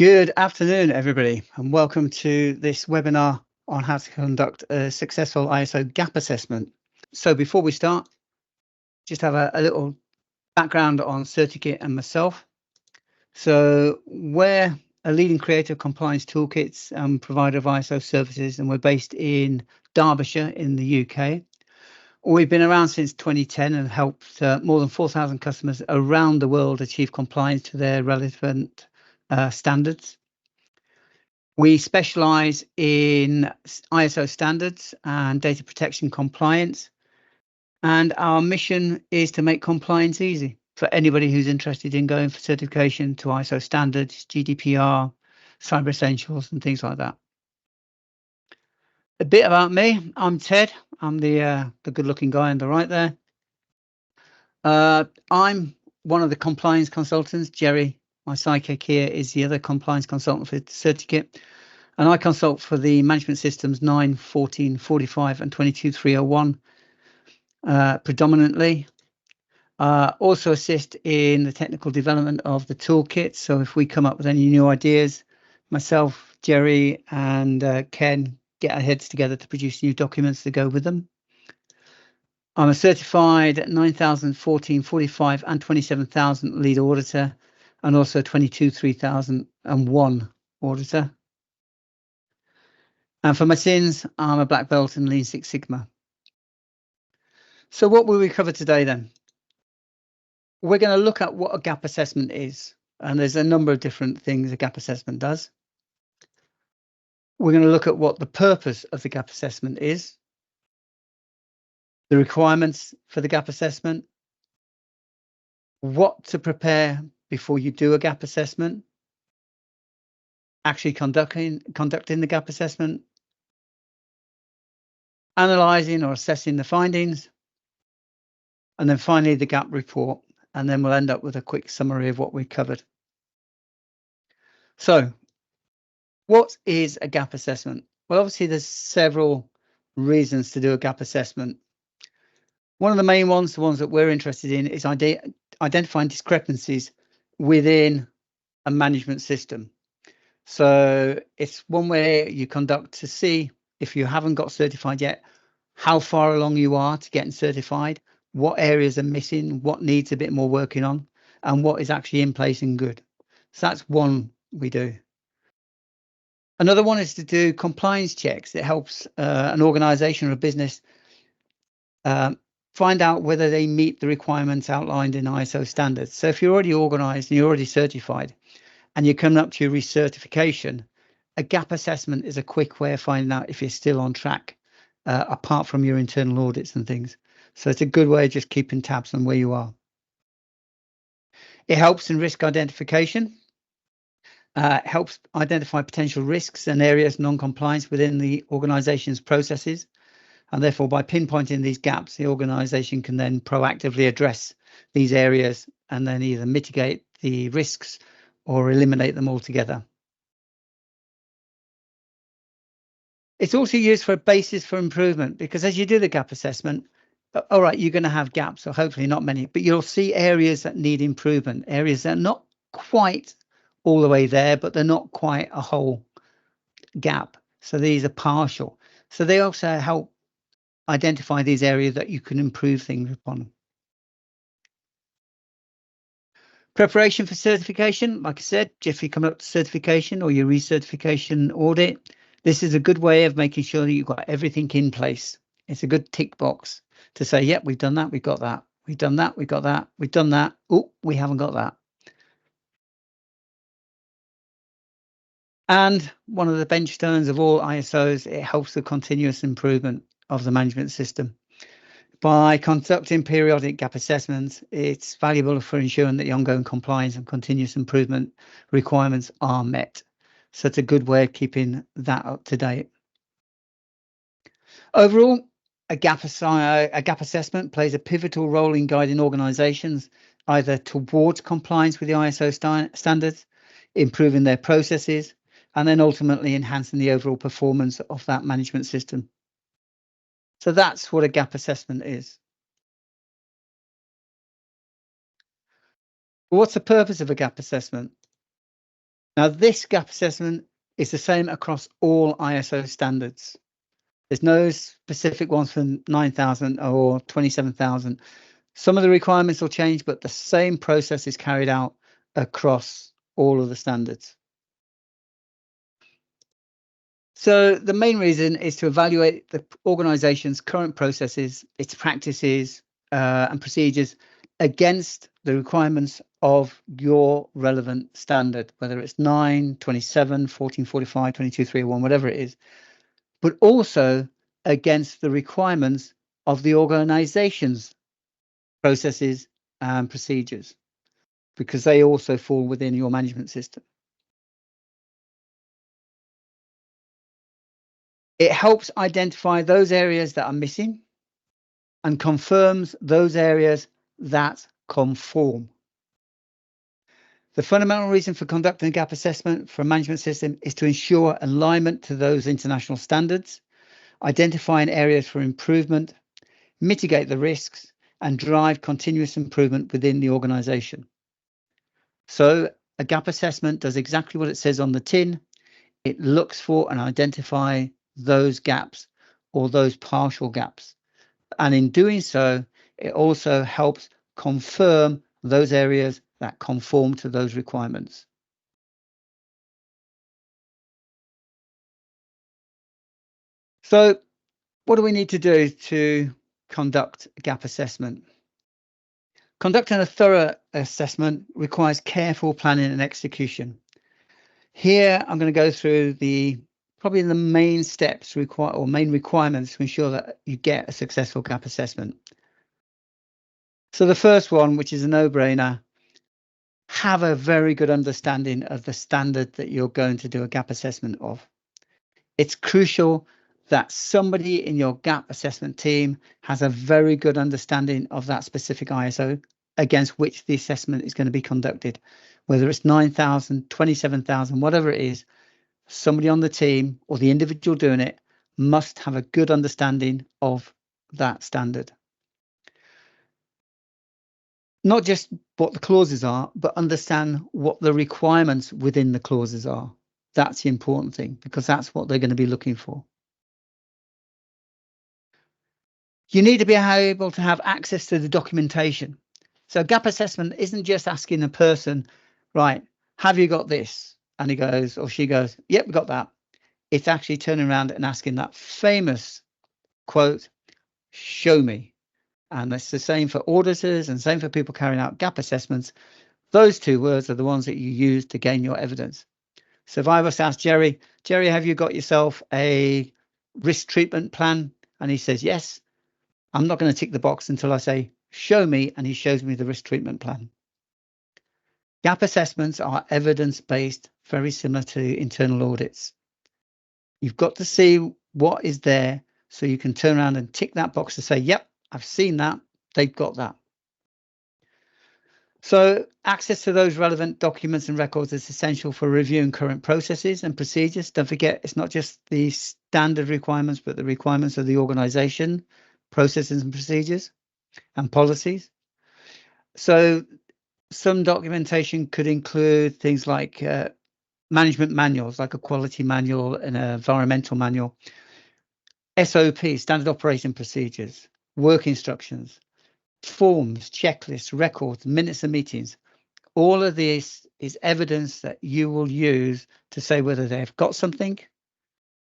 Good afternoon, everybody, and welcome to this webinar on how to conduct a successful ISO gap assessment. So before we start, just have a little background on CertiKit and myself. So we're a leading creator of compliance toolkits and provider of ISO services, and we're based in Derbyshire in the UK. We've been around since 2010 and helped more than 4,000 customers around the world achieve compliance to their relevant standards. We specialize in ISO standards and data protection compliance. And our mission is to make compliance easy for anybody who's interested in going for certification to ISO standards, GDPR, Cyber Essentials, and things like that. A bit about me. I'm Ted. I'm the good-looking guy on the right there. I'm one of the compliance consultants. Jerry, my sidekick here, is the other compliance consultant for CertiKit. And I consult for the management systems 9, 14, 45, and 22301 predominantly. Also assist in the technical development of the toolkit. So if we come up with any new ideas, myself, Jerry, and Ken get our heads together to produce new documents to go with them. I'm a certified 9000, 14, 45, and 27000 lead auditor, and also 22301 auditor. And for my sins, I'm a black belt in Lean Six Sigma. So what will we cover today then? We're going to look at what a gap assessment is. And there's a number of different things a gap assessment does. We're going to look at what the purpose of the gap assessment is, the requirements for the gap assessment, what to prepare before you do a gap assessment, actually conducting the gap assessment, analysing or assessing the findings, and then finally the gap report. And then we'll end up with a quick summary of what we covered. So what is a gap assessment? Well, obviously there's several reasons to do a gap assessment. One of the main ones, the ones that we're interested in, is identifying discrepancies within a management system. So it's one way you conduct to see, if you haven't got certified yet, how far along you are to getting certified, what areas are missing, what needs a bit more working on, and what is actually in place and good. So that's one we do. Another one is to do compliance checks. It helps an organization or a business find out whether they meet the requirements outlined in ISO standards. So if you're already organized and you're already certified and you're coming up to your recertification, a gap assessment is a quick way of finding out if you're still on track, apart from your internal audits and things. So it's a good way of just keeping tabs on where you are. It helps in risk identification. Helps identify potential risks and areas of non-compliance within the organization's processes. And therefore, by pinpointing these gaps, the organization can then proactively address these areas and then either mitigate the risks or eliminate them altogether. It's also used for a basis for improvement, because as you do the gap assessment, all right, you're going to have gaps, or hopefully not many, but you'll see areas that need improvement, areas that are not quite all the way there, but they're not quite a whole gap. So these are partial. So they also help identify these areas that you can improve things upon. Preparation for certification, like I said, if you come up to certification or your recertification audit, this is a good way of making sure that you've got everything in place. It's a good tick box to say, yep, we've done that, we've got that, we've done that, we've got that, we've done that. Oh, we haven't got that. And one of the bench stones of all ISOs, it helps the continuous improvement of the management system. By conducting periodic gap assessments, it's valuable for ensuring that the ongoing compliance and continuous improvement requirements are met. So it's a good way of keeping that up to date. Overall, a gap assessment plays a pivotal role in guiding organizations either towards compliance with the ISO standards, improving their processes, and then ultimately enhancing the overall performance of that management system. So that's what a gap assessment is. What's the purpose of a gap assessment? Now, this gap assessment is the same across all ISO standards. There's no specific ones for 9,000 or 27,000. Some of the requirements will change, but the same process is carried out across all of the standards. So the main reason is to evaluate the organization's current processes, its practices, and procedures against the requirements of your relevant standard, whether it's 9, 27, 1445, 2231, whatever it is, but also against the requirements of the organization's processes and procedures, because they also fall within your management system. It helps identify those areas that are missing and confirms those areas that conform. The fundamental reason for conducting a gap assessment for a management system is to ensure alignment to those international standards, identifying areas for improvement, mitigate the risks, and drive continuous improvement within the organization. So a gap assessment does exactly what it says on the tin. It looks for and identify those gaps or those partial gaps. And in doing so, it also helps confirm those areas that conform to those requirements. So what do we need to do to conduct a gap assessment? Conducting a thorough assessment requires careful planning and execution. Here, I'm going to go through probably the main steps or main requirements to ensure that you get a successful gap assessment. So the first one, which is a no-brainer, have a very good understanding of the standard that you're going to do a gap assessment of. It's crucial that somebody in your gap assessment team has a very good understanding of that specific ISO against which the assessment is going to be conducted, whether it's 9,000, 27,000, whatever it is. Somebody on the team or the individual doing it must have a good understanding of that standard. Not just what the clauses are, but understand what the requirements within the clauses are. That's the important thing, because that's what they're going to be looking for. You need to be able to have access to the documentation. So gap assessment isn't just asking a person, right, have you got this? And he goes, or she goes, yep, we got that. It's actually turning around and asking that famous quote, show me. And that's the same for auditors and same for people carrying out gap assessments. Those two words are the ones that you use to gain your evidence. So if I was to ask Jerry, have you got yourself a risk treatment plan? And he says, yes. I'm not going to tick the box until I say, show me, and he shows me the risk treatment plan. Gap assessments are evidence-based, very similar to internal audits. You've got to see what is there so you can turn around and tick that box to say, yep, I've seen that, they've got that. So access to those relevant documents and records is essential for reviewing current processes and procedures. Don't forget, it's not just the standard requirements, but the requirements of the organization, processes and procedures and policies. So some documentation could include things like management manuals, like a quality manual and an environmental manual, SOP, standard operating procedures, work instructions, forms, checklists, records, minutes of meetings. All of this is evidence that you will use to say whether they've got something,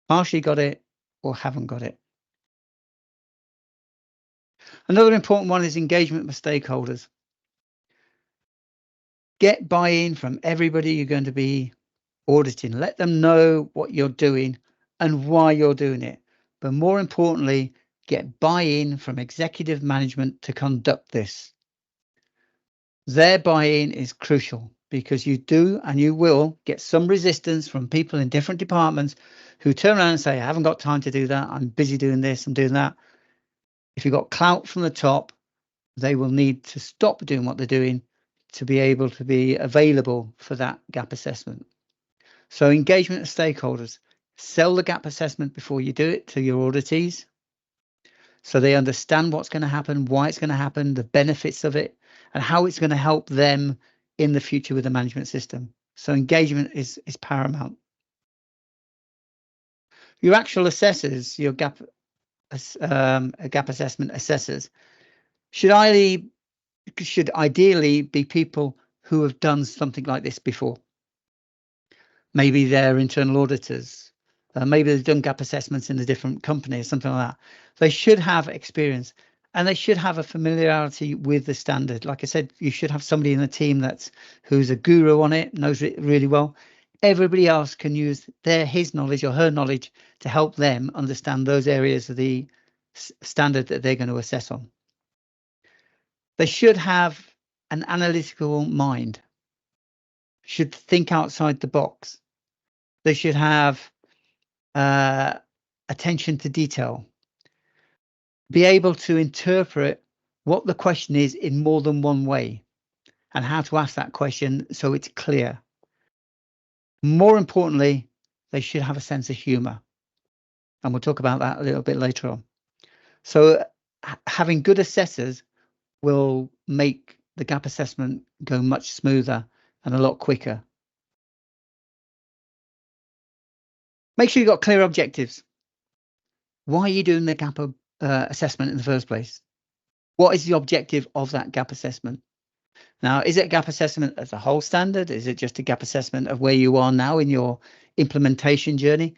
partially got it, or haven't got it. Another important one is engagement with stakeholders. Get buy-in from everybody you're going to be auditing. Let them know what you're doing and why you're doing it. But more importantly, get buy-in from executive management to conduct this. Their buy-in is crucial because you do and you will get some resistance from people in different departments who turn around and say, I haven't got time to do that. I'm busy doing this, I'm doing that. If you've got clout from the top, they will need to stop doing what they're doing to be able to be available for that gap assessment. So engagement of stakeholders, sell the gap assessment before you do it to your auditees so they understand what's going to happen, why it's going to happen, the benefits of it, and how it's going to help them in the future with the management system. So engagement is paramount. Your actual assessors, your gap assessment assessors, should ideally be people who have done something like this before. Maybe they're internal auditors. Maybe they've done gap assessments in a different company or something like that. They should have experience and they should have a familiarity with the standard. Like I said, you should have somebody in the team who's a guru on it, knows it really well. Everybody else can use his knowledge or her knowledge to help them understand those areas of the standard that they're going to assess on. They should have an analytical mind, should think outside the box. They should have attention to detail, be able to interpret what the question is in more than one way and how to ask that question so it's clear. More importantly, they should have a sense of humor. And we'll talk about that a little bit later on. So having good assessors will make the gap assessment go much smoother and a lot quicker. Make sure you've got clear objectives. Why are you doing the gap assessment in the first place? What is the objective of that gap assessment? Now, is it a gap assessment as a whole standard? Is it just a gap assessment of where you are now in your implementation journey?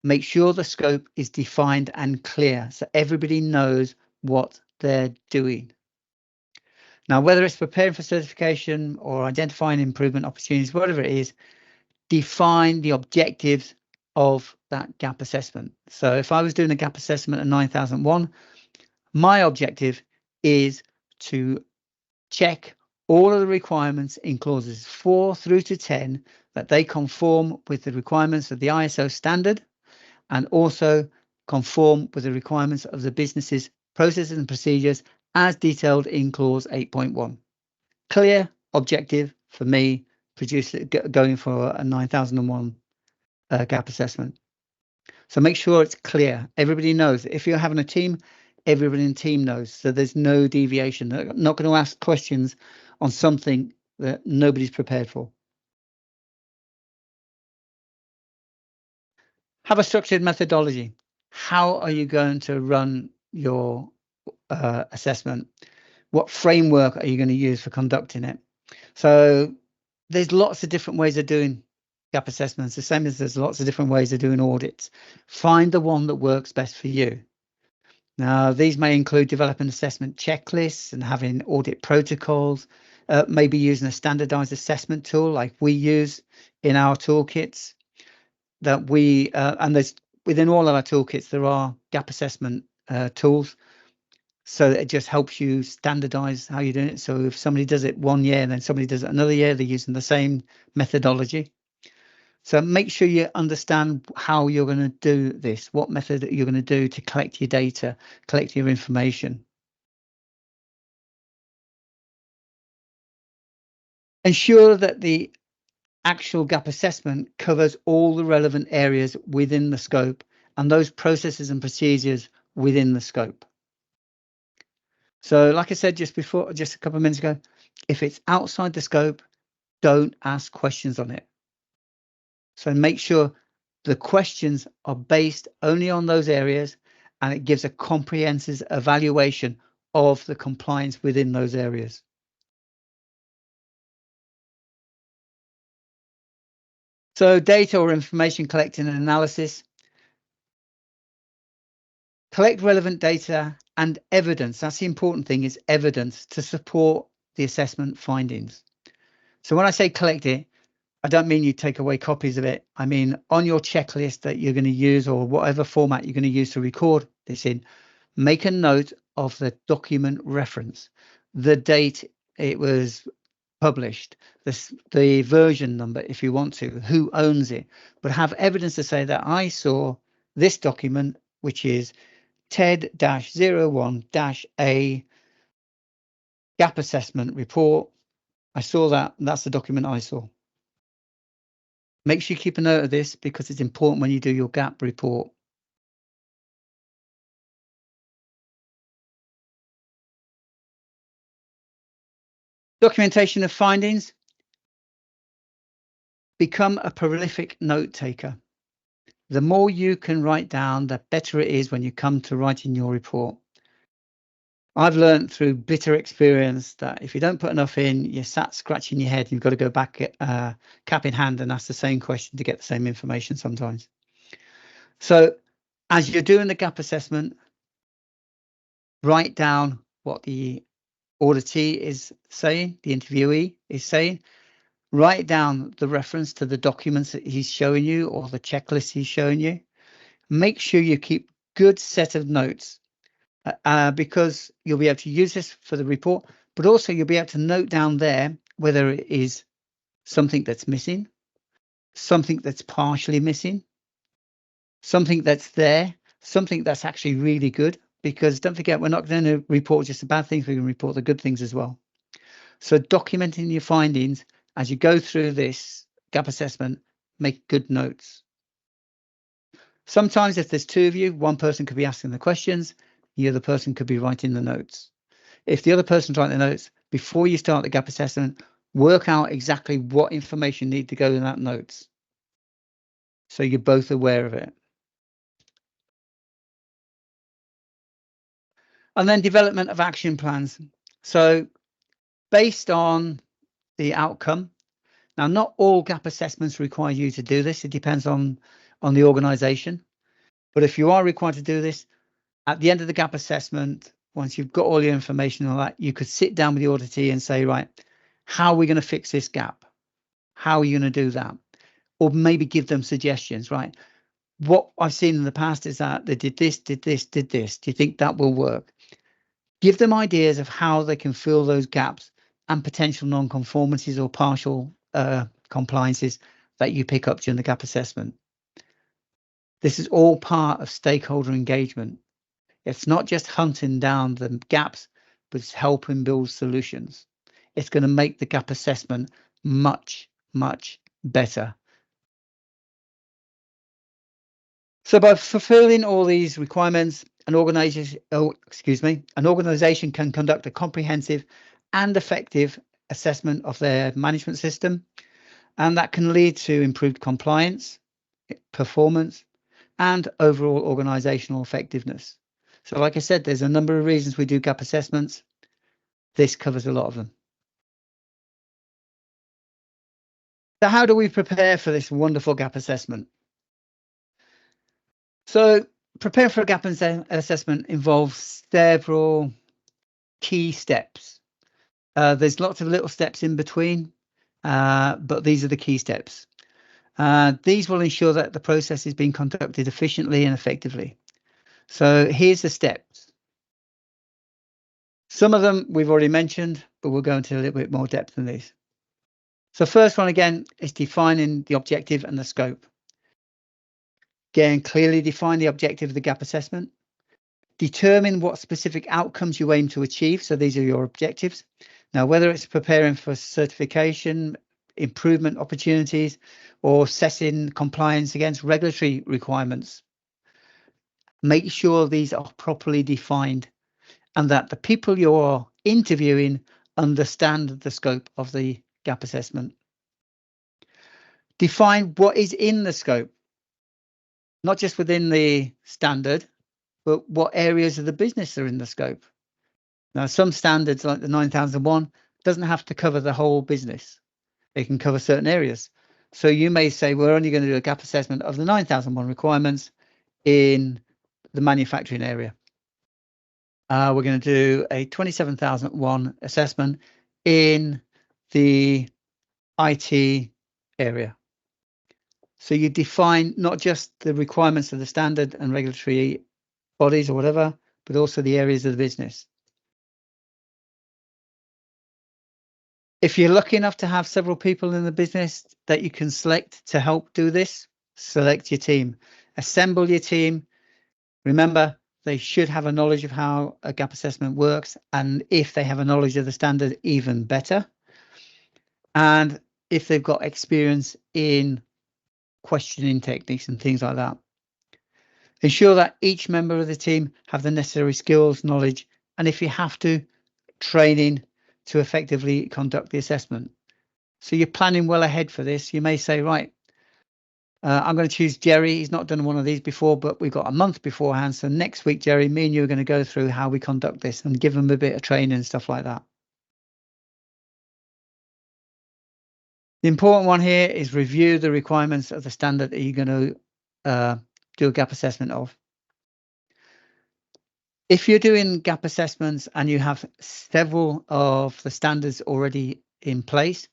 Make sure the scope is defined and clear so everybody knows what they're doing. Now, whether it's preparing for certification or identifying improvement opportunities, whatever it is, define the objectives of that gap assessment. So if I was doing a gap assessment at 9001, my objective is to check all of the requirements in clauses 4 through to 10 that they conform with the requirements of the ISO standard and also conform with the requirements of the business's processes and procedures as detailed in clause 8.1. Clear objective for me, going for a 9001 gap assessment. So make sure it's clear. Everybody knows. If you're having a team, everybody in the team knows. So there's no deviation. They're not going to ask questions on something that nobody's prepared for. Have a structured methodology. How are you going to run your assessment? What framework are you going to use for conducting it? So there's lots of different ways of doing gap assessments, the same as there's lots of different ways of doing audits. Find the one that works best for you. Now, these may include developing assessment checklists and having audit protocols, maybe using a standardized assessment tool like we use in our toolkits. And there's within all of our toolkits, there are gap assessment tools. So it just helps you standardize how you're doing it. So if somebody does it one year and then somebody does it another year, they're using the same methodology. So make sure you understand how you're going to do this, what method you're going to do to collect your data, collect your information. Ensure that the actual gap assessment covers all the relevant areas within the scope and those processes and procedures within the scope. So like I said just a couple of minutes ago, if it's outside the scope, don't ask questions on it. So make sure the questions are based only on those areas and it gives a comprehensive evaluation of the compliance within those areas. So data or information collecting and analysis. Collect relevant data and evidence. That's the important thing, is evidence to support the assessment findings. So when I say collect it, I don't mean you take away copies of it. I mean, on your checklist that you're going to use or whatever format you're going to use to record this in, make a note of the document reference, the date it was published, the version number, if you want to, who owns it, but have evidence to say that I saw this document, which is TED-01-A gap assessment report. I saw that, and that's the document I saw. Make sure you keep a note of this because it's important when you do your gap report. Documentation of findings. Become a prolific note taker. The more you can write down, the better it is when you come to writing your report. I've learned through bitter experience that if you don't put enough in, you're sat scratching your head. You've got to go back cap in hand and ask the same question to get the same information sometimes. So as you're doing the gap assessment, write down what the auditee is saying, the interviewee is saying. Write down the reference to the documents that he's showing you or the checklist he's showing you. Make sure you keep good set of notes because you'll be able to use this for the report, but also you'll be able to note down there whether it is something that's missing, something that's partially missing, something that's there, something that's actually really good, because don't forget, we're not going to report just the bad things, we're going to report the good things as well. So documenting your findings as you go through this gap assessment, make good notes. Sometimes if there's two of you, one person could be asking the questions, the other person could be writing the notes. If the other person's writing the notes, before you start the gap assessment, work out exactly what information need to go in that notes, so you're both aware of it. And then development of action plans. So based on the outcome, now not all gap assessments require you to do this. It depends on the organization. But if you are required to do this, at the end of the gap assessment, once you've got all your information and all that, you could sit down with the auditee and say, right, how are we going to fix this gap? How are you going to do that? Or maybe give them suggestions, right? What I've seen in the past is that they did this, did this, did this. Do you think that will work? Give them ideas of how they can fill those gaps and potential non-conformances or partial compliances that you pick up during the gap assessment. This is all part of stakeholder engagement. It's not just hunting down the gaps, but it's helping build solutions. It's going to make the gap assessment much, much better. So by fulfilling all these requirements, an organization can conduct a comprehensive and effective assessment of their management system, and that can lead to improved compliance, performance, and overall organizational effectiveness. So like I said, there's a number of reasons we do gap assessments. This covers a lot of them. So how do we prepare for this wonderful gap assessment? So prepare for a gap assessment involves several key steps. There's lots of little steps in between, but these are the key steps. These will ensure that the process is being conducted efficiently and effectively. So here's the steps. Some of them we've already mentioned, but we'll go into a little bit more depth than these. So first one again is defining the objective and the scope. Again, clearly define the objective of the gap assessment. Determine what specific outcomes you aim to achieve. So these are your objectives. Now, whether it's preparing for certification, improvement opportunities, or assessing compliance against regulatory requirements, make sure these are properly defined and that the people you're interviewing understand the scope of the gap assessment. Define what is in the scope, not just within the standard, but what areas of the business are in the scope. Now, some standards like the 9001 doesn't have to cover the whole business. It can cover certain areas. So you may say, we're only going to do a gap assessment of the 9001 requirements in the manufacturing area. We're going to do a 27001 assessment in the IT area. So you define not just the requirements of the standard and regulatory bodies or whatever, but also the areas of the business. If you're lucky enough to have several people in the business that you can select to help do this, select your team, assemble your team. Remember, they should have a knowledge of how a gap assessment works. And if they have a knowledge of the standard, even better. And if they've got experience in questioning techniques and things like that. Ensure that each member of the team have the necessary skills, knowledge, and if you have to, training to effectively conduct the assessment. So you're planning well ahead for this. You may say, right, I'm going to choose Jerry. He's not done one of these before, but we've got a month beforehand. So next week, Jerry, me and you are going to go through how we conduct this and give them a bit of training and stuff like that. The important one here is review the requirements of the standard that you're going to do a gap assessment of. If you're doing gap assessments and you have several of the standards already in place,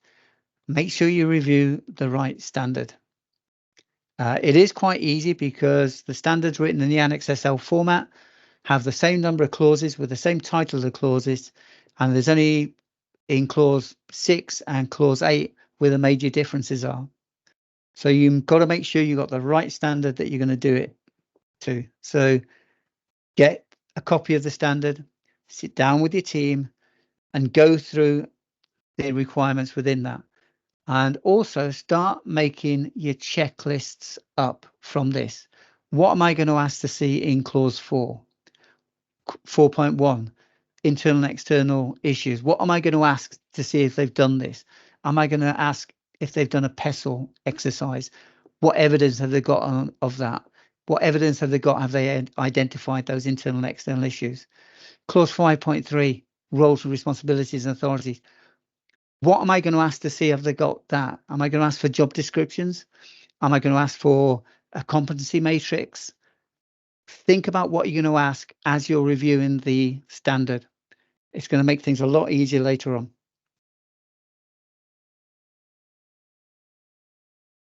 make sure you review the right standard. It is quite easy because the standards written in the Annex SL format have the same number of clauses with the same title of the clauses, and there's only in clause 6 and clause 8 where the major differences are. So you've got to make sure you've got the right standard that you're going to do it to. So get a copy of the standard, sit down with your team and go through the requirements within that. And also start making your checklists up from this. What am I going to ask to see in clause 4? 4.1, internal and external issues. What am I going to ask to see if they've done this? Am I going to ask if they've done a PESTLE exercise? What evidence have they got of that? What evidence have they got? Have they identified those internal and external issues? Clause 5.3, roles and responsibilities and authorities. What am I going to ask to see? Have they got that? Am I going to ask for job descriptions? Am I going to ask for a competency matrix? Think about what you're going to ask as you're reviewing the standard. It's going to make things a lot easier later on.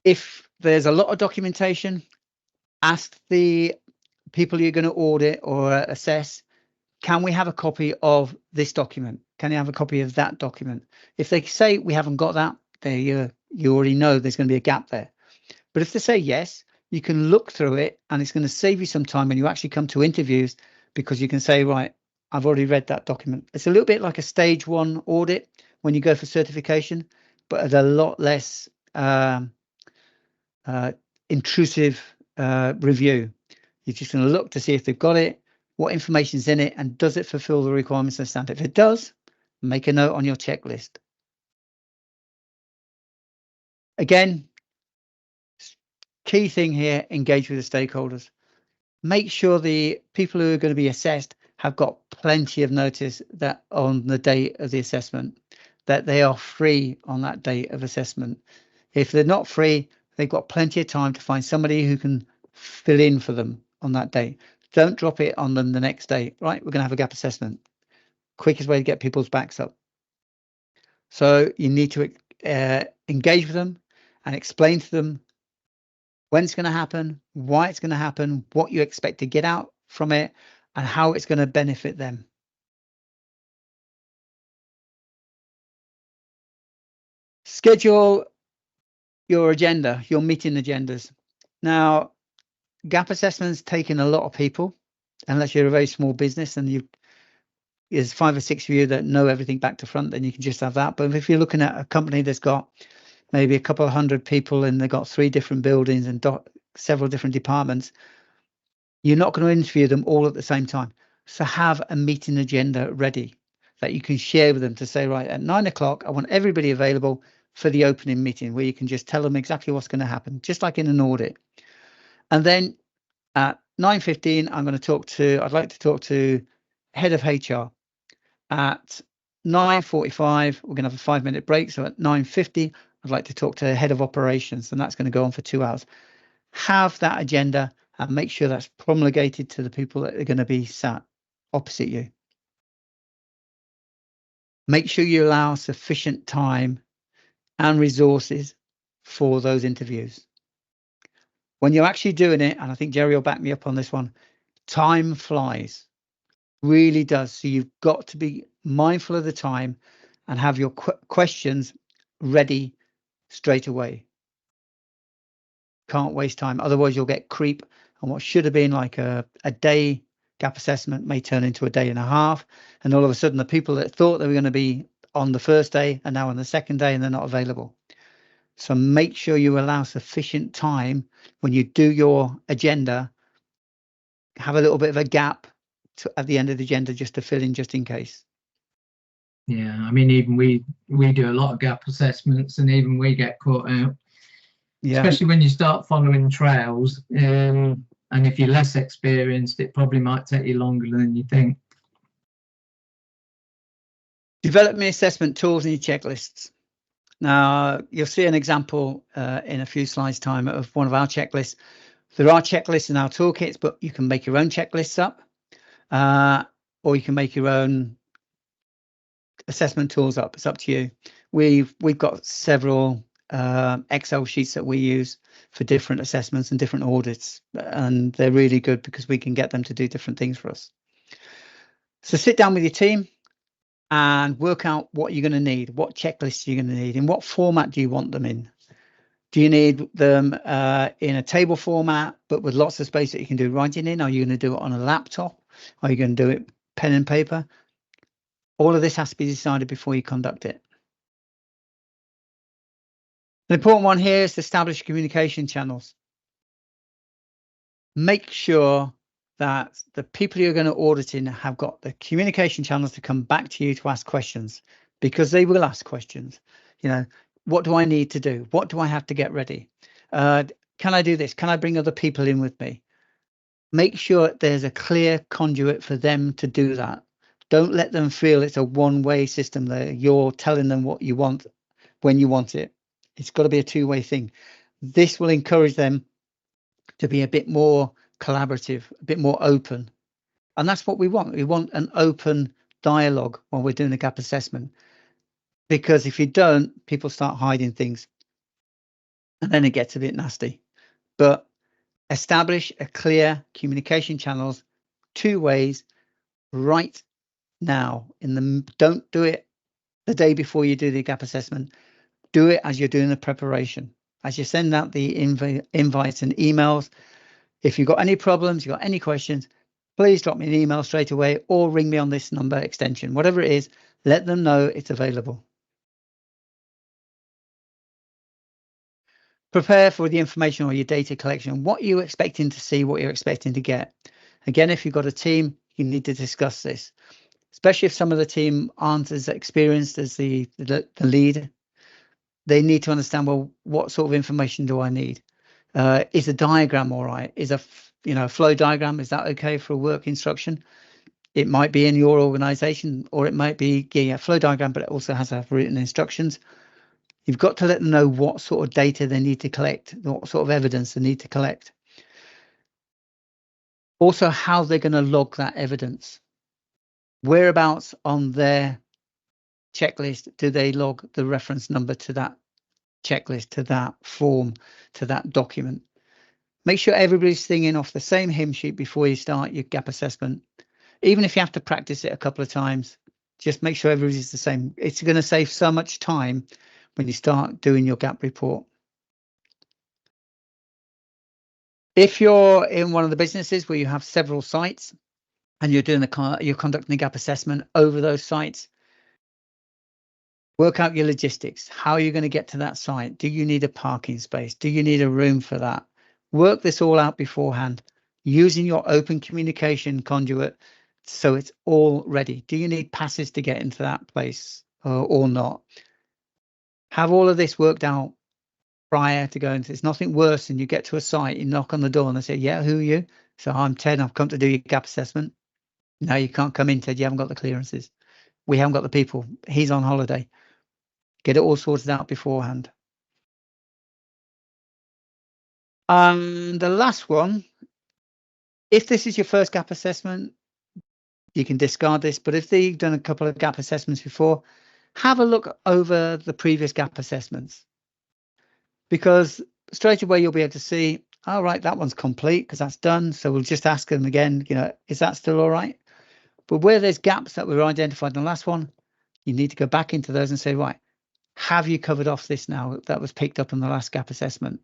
If there's a lot of documentation, ask the people you're going to audit or assess, can we have a copy of this document? Can you have a copy of that document? If they say we haven't got that, there you already know there's going to be a gap there. But if they say yes, you can look through it and it's going to save you some time when you actually come to interviews, because you can say, right, I've already read that document. It's a little bit like a stage 1 audit when you go for certification, but at a lot less intrusive review. You're just going to look to see if they've got it, what information's in it, and does it fulfill the requirements of the standard. If it does, make a note on your checklist. Again, key thing here, engage with the stakeholders. Make sure the people who are going to be assessed have got plenty of notice that on the date of the assessment, that they are free on that date of assessment. If they're not free, they've got plenty of time to find somebody who can fill in for them on that day. Don't drop it on them the next day. Right, we're going to have a gap assessment. Quickest way to get people's backs up. So you need to engage with them and explain to them when it's going to happen, why it's going to happen, what you expect to get out from it, and how it's going to benefit them. Schedule your agenda, your meeting agendas. Now, gap assessments taking a lot of people, unless you're a very small business and there's 5 or 6 of you that know everything back to front, then you can just have that. But if you're looking at a company that's got maybe a couple of hundred people and they've got 3 different buildings and several different departments, you're not going to interview them all at the same time. So have a meeting agenda ready that you can share with them to say, right, at 9 o'clock, I want everybody available for the opening meeting, where you can just tell them exactly what's going to happen, just like in an audit. And then at 9:15, I'd like to talk to head of HR. At 9:45, we're going to have a 5-minute break. So at 9:50, I'd like to talk to head of operations, and that's going to go on for 2 hours. Have that agenda and make sure that's promulgated to the people that are going to be sat opposite you. Make sure you allow sufficient time and resources for those interviews. When you're actually doing it, and I think Jerry will back me up on this one, time flies, really does. So you've got to be mindful of the time and have your questions ready straight away. Can't waste time, otherwise you'll get creep, and what should have been like a day gap assessment may turn into a day and a half, and all of a sudden the people that thought they were going to be on the first day are now on the second day and they're not available. So make sure you allow sufficient time when you do your agenda. Have a little bit of a gap at the end of the agenda just to fill in, just in case. Yeah, I mean, even we do a lot of gap assessments, and even we get caught out. Yeah. Especially when you start following trails, and if you're less experienced, it probably might take you longer than you think. Development assessment tools and your checklists. Now, you'll see an example in a few slides' time of one of our checklists. There are checklists in our toolkits, but you can make your own checklists up, or you can make your own assessment tools up. It's up to you. We've got several Excel sheets that we use for different assessments and different audits, and they're really good because we can get them to do different things for us. So sit down with your team and work out what you're going to need, what checklists you're going to need, in what format do you want them in. Do you need them in a table format, but with lots of space that you can do writing in? Are you going to do it on a laptop? Are you going to do it pen and paper? All of this has to be decided before you conduct it. The important one here is to establish communication channels. Make sure that the people you're going to audit in have got the communication channels to come back to you to ask questions, because they will ask questions. You know, what do I need to do? What do I have to get ready? Can I do this? Can I bring other people in with me? Make sure there's a clear conduit for them to do that. Don't let them feel it's a one-way system there. You're telling them what you want when you want it. It's got to be a two-way thing. This will encourage them to be a bit more collaborative, a bit more open. And that's what we want. We want an open dialogue when we're doing a gap assessment. Because if you don't, people start hiding things. And then it gets a bit nasty. But establish a clear communication channels, two ways, right now. Don't do it the day before you do the gap assessment. Do it as you're doing the preparation, as you send out the invites and emails. If you've got any problems, you've got any questions, please drop me an email straight away or ring me on this number extension, whatever it is, let them know it's available. Prepare for the information or your data collection, what you're expecting to see, what you're expecting to get. Again, if you've got a team, you need to discuss this, especially if some of the team aren't as experienced as the lead. They need to understand, well, what sort of information do I need? Is a diagram all right? Is a flow diagram, is that okay for a work instruction? It might be in your organization, or it might be a flow diagram, but it also has written instructions. You've got to let them know what sort of data they need to collect, what sort of evidence they need to collect. Also, how they're going to log that evidence. Whereabouts on their checklist do they log the reference number to that checklist, to that form, to that document? Make sure everybody's singing off the same hymn sheet before you start your gap assessment. Even if you have to practice it a couple of times, just make sure everybody's the same. It's going to save so much time when you start doing your gap report. If you're in one of the businesses where you have several sites and you're conducting a gap assessment over those sites, work out your logistics. How are you going to get to that site? Do you need a parking space? Do you need a room for that? Work this all out beforehand, using your open communication conduit so it's all ready. Do you need passes to get into that place or not? Have all of this worked out prior to going to. It's nothing worse than you get to a site, you knock on the door and they say, yeah, who are you? So I'm Ted, I've come to do your gap assessment. No, you can't come in, Ted, you haven't got the clearances. We haven't got the people. He's on holiday. Get it all sorted out beforehand. The last one, if this is your first gap assessment, you can discard this, but if you've done a couple of gap assessments before, have a look over the previous gap assessments, because straight away you'll be able to see, all right, that one's complete because that's done. So we'll just ask them again, is that still all right? But where there's gaps that were identified in the last one, you need to go back into those and say, right, have you covered off this now that was picked up in the last gap assessment?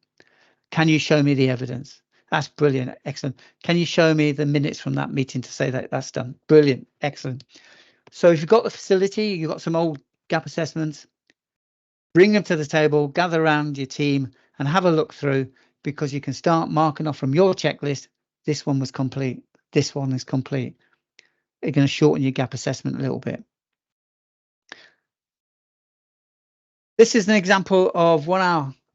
Can you show me the evidence? That's brilliant, excellent. Can you show me the minutes from that meeting to say that that's done? Brilliant, excellent. So if you've got the facility, you've got some old gap assessments, bring them to the table, gather around your team and have a look through, because you can start marking off from your checklist, this one was complete, this one is complete. You're going to shorten your gap assessment a little bit. This is an example of one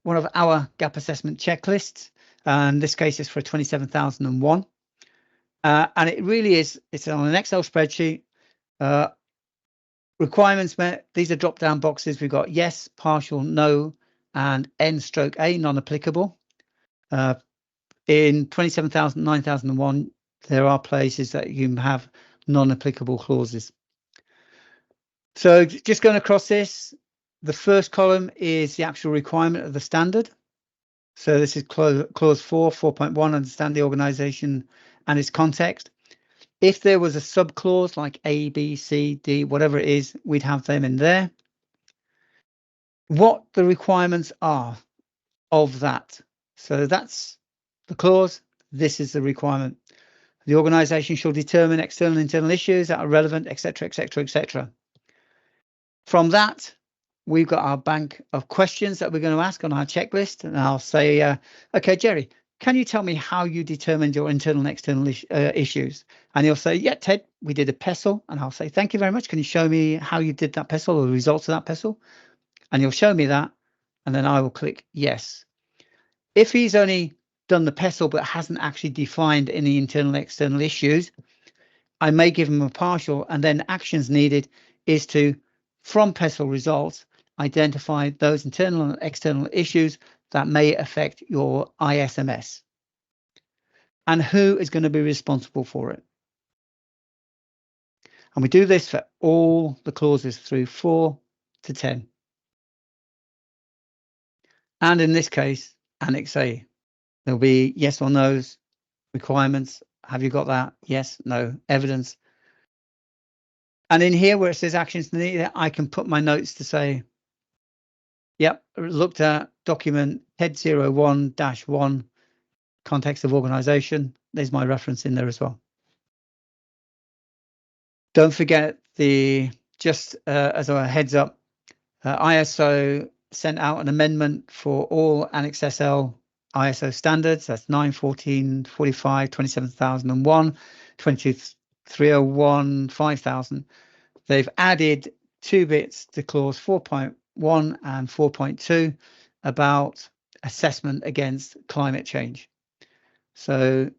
of our gap assessment checklists. In this case, it's for 27,001. And it really is, it's on an Excel spreadsheet. Requirements met, these are drop-down boxes. We've got yes, partial, no, and N/A, non-applicable. In 27,000, 9,001, there are places that you have non-applicable clauses. So just going across this, the first column is the actual requirement of the standard. So this is clause 4.1, understand the organization and its context. If there was a subclause like A, B, C, D, whatever it is, we'd have them in there. What the requirements are of that. So that's the clause. This is the requirement. The organization shall determine external and internal issues that are relevant, etc., etc., etc. From that, we've got our bank of questions that we're going to ask on our checklist. And I'll say, okay, Jerry, can you tell me how you determined your internal and external issues? And he'll say, yeah, Ted, we did a PESTLE. And I'll say, thank you very much. Can you show me how you did that PESTLE or the results of that PESTLE? And he'll show me that. And then I will click yes. If he's only done the PESTLE but hasn't actually defined any internal and external issues, I may give him a partial, and then actions needed is to, from PESTLE results, identify those internal and external issues that may affect your ISMS and who is going to be responsible for it. And we do this for all the clauses through 4 to 10. And in this case, Annex A, there'll be yes or no's, requirements. Have you got that? Yes, no, evidence. And in here where it says actions needed, I can put my notes to say, yep, looked at document head 01-1, context of organization. There's my reference in there as well. Don't forget just as a heads up, ISO sent out an amendment for all Annex SL ISO standards. That's 9.14.45, 27,001, 2301, 5000. They've added 2 bits to clause 4.1 and 4.2 about assessment against climate change. So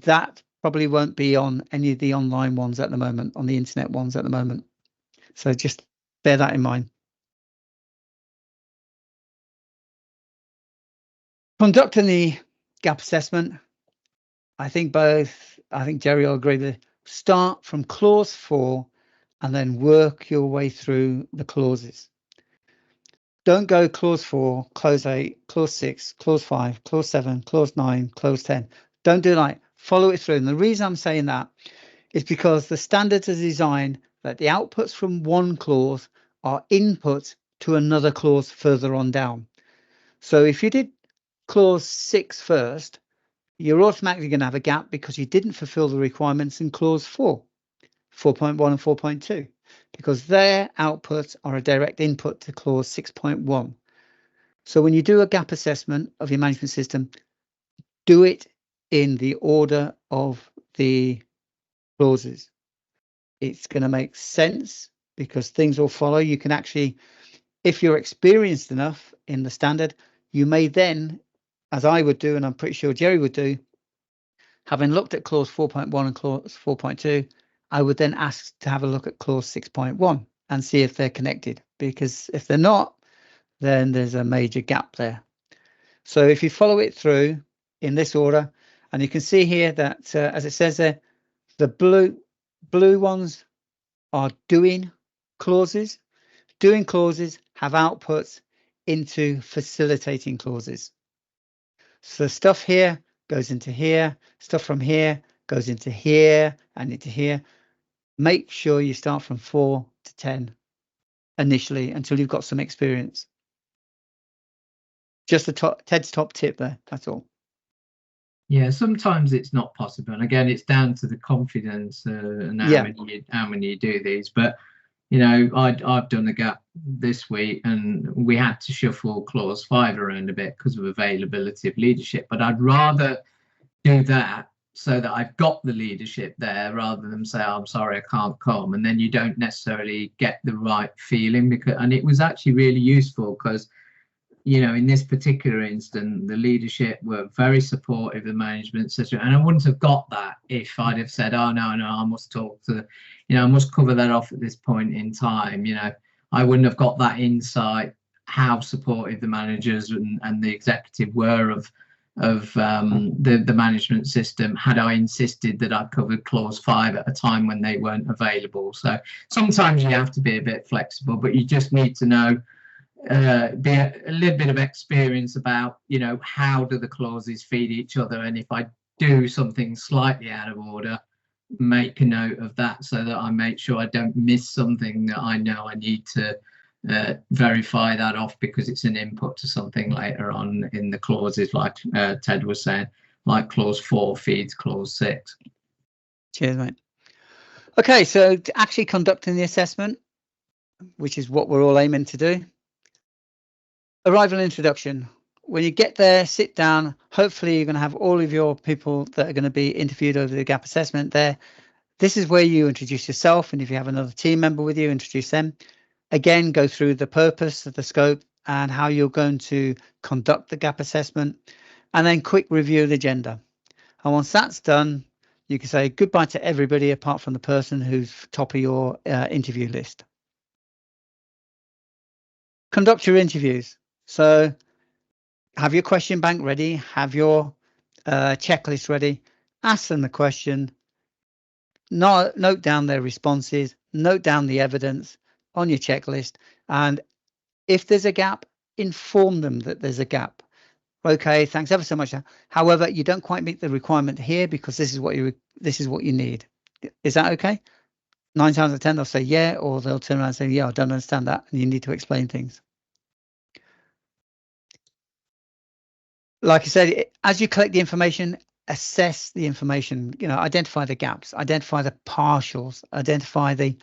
that probably won't be on any of the online ones at the moment, on the internet ones at the moment. So just bear that in mind. Conducting the gap assessment, I think Jerry will agree with it. Start from clause 4 and then work your way through the clauses. Don't go clause 4, clause 8, clause 6, clause 5, clause 7, clause 9, clause 10. Don't do that. Follow it through. And the reason I'm saying that is because the standards are designed that the outputs from one clause are input to another clause further on down. So if you did clause 6 first, you're automatically going to have a gap because you didn't fulfill the requirements in clause 4, 4.1 and 4.2, because their outputs are a direct input to clause 6.1. So when you do a gap assessment of your management system, do it in the order of the clauses. It's going to make sense because things will follow. You can actually, if you're experienced enough in the standard, you may then, as I would do, and I'm pretty sure Jerry would do, having looked at clause 4.1 and clause 4.2, I would then ask to have a look at clause 6.1 and see if they're connected, because if they're not, then there's a major gap there. So if you follow it through in this order, and you can see here that, as it says there, the blue ones are doing clauses. Doing clauses have outputs into facilitating clauses. So stuff here goes into here, stuff from here goes into here and into here. Make sure you start from 4 to 10 initially until you've got some experience. Just Ted's top tip there, that's all. Yeah, sometimes it's not possible, and again, it's down to the confidence and how many you do these. But you know, I've done a gap this week, and we had to shuffle clause 5 around a bit because of availability of leadership. But I'd rather do that so that I've got the leadership there, rather than say, oh, I'm sorry, I can't come. And then you don't necessarily get the right feeling. And it was actually really useful because, you know, in this particular instance, the leadership were very supportive of the management system. And I wouldn't have got that if I'd have said, oh, no, I must talk to, you know, I must cover that off at this point in time. You know, I wouldn't have got that insight, how supportive the managers and the executive were of the management system, had I insisted that I covered clause 5 at a time when they weren't available. So sometimes you have to be a bit flexible, but you just need to know, be a little bit of experience about, you know, how do the clauses feed each other, and if I do something slightly out of order, make a note of that so that I make sure I don't miss something that I know I need to verify that off, because it's an input to something later on in the clauses, like Ted was saying, like clause 4 feeds clause 6. Cheers, mate. Okay, so actually conducting the assessment, which is what we're all aiming to do. Arrival introduction. When you get there, sit down. Hopefully you're going to have all of your people that are going to be interviewed over the gap assessment there. This is where you introduce yourself, and if you have another team member with you, introduce them. Again, go through the purpose, the scope, and how you're going to conduct the gap assessment, and then quick review of the agenda. And once that's done, you can say goodbye to everybody apart from the person who's top of your interview list. Conduct your interviews. So have your question bank ready, have your checklist ready, ask them the question, note down their responses, note down the evidence on your checklist, and if there's a gap, inform them that there's a gap. Okay, thanks ever so much. However, you don't quite meet the requirement here because this is what you need. Is that okay? 9 times out of 10, they'll say yeah, or they'll turn around and say, yeah, I don't understand that, and you need to explain things. Like I said, as you collect the information, assess the information, you know, identify the gaps, identify the partials, identify the